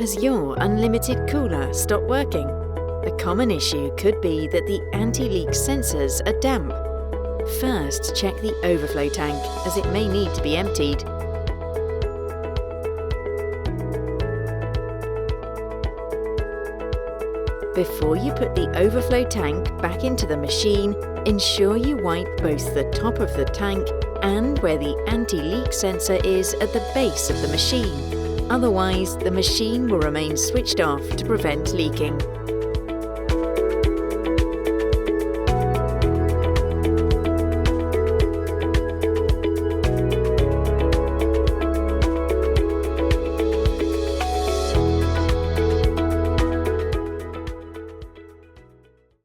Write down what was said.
Has your unlimited cooler stopped working? A common issue could be that the anti-leak sensors are damp. First, check the overflow tank, as it may need to be emptied. Before you put the overflow tank back into the machine, ensure you wipe both the top of the tank and where the anti-leak sensor is at the base of the machine. Otherwise, the machine will remain switched off to prevent leaking.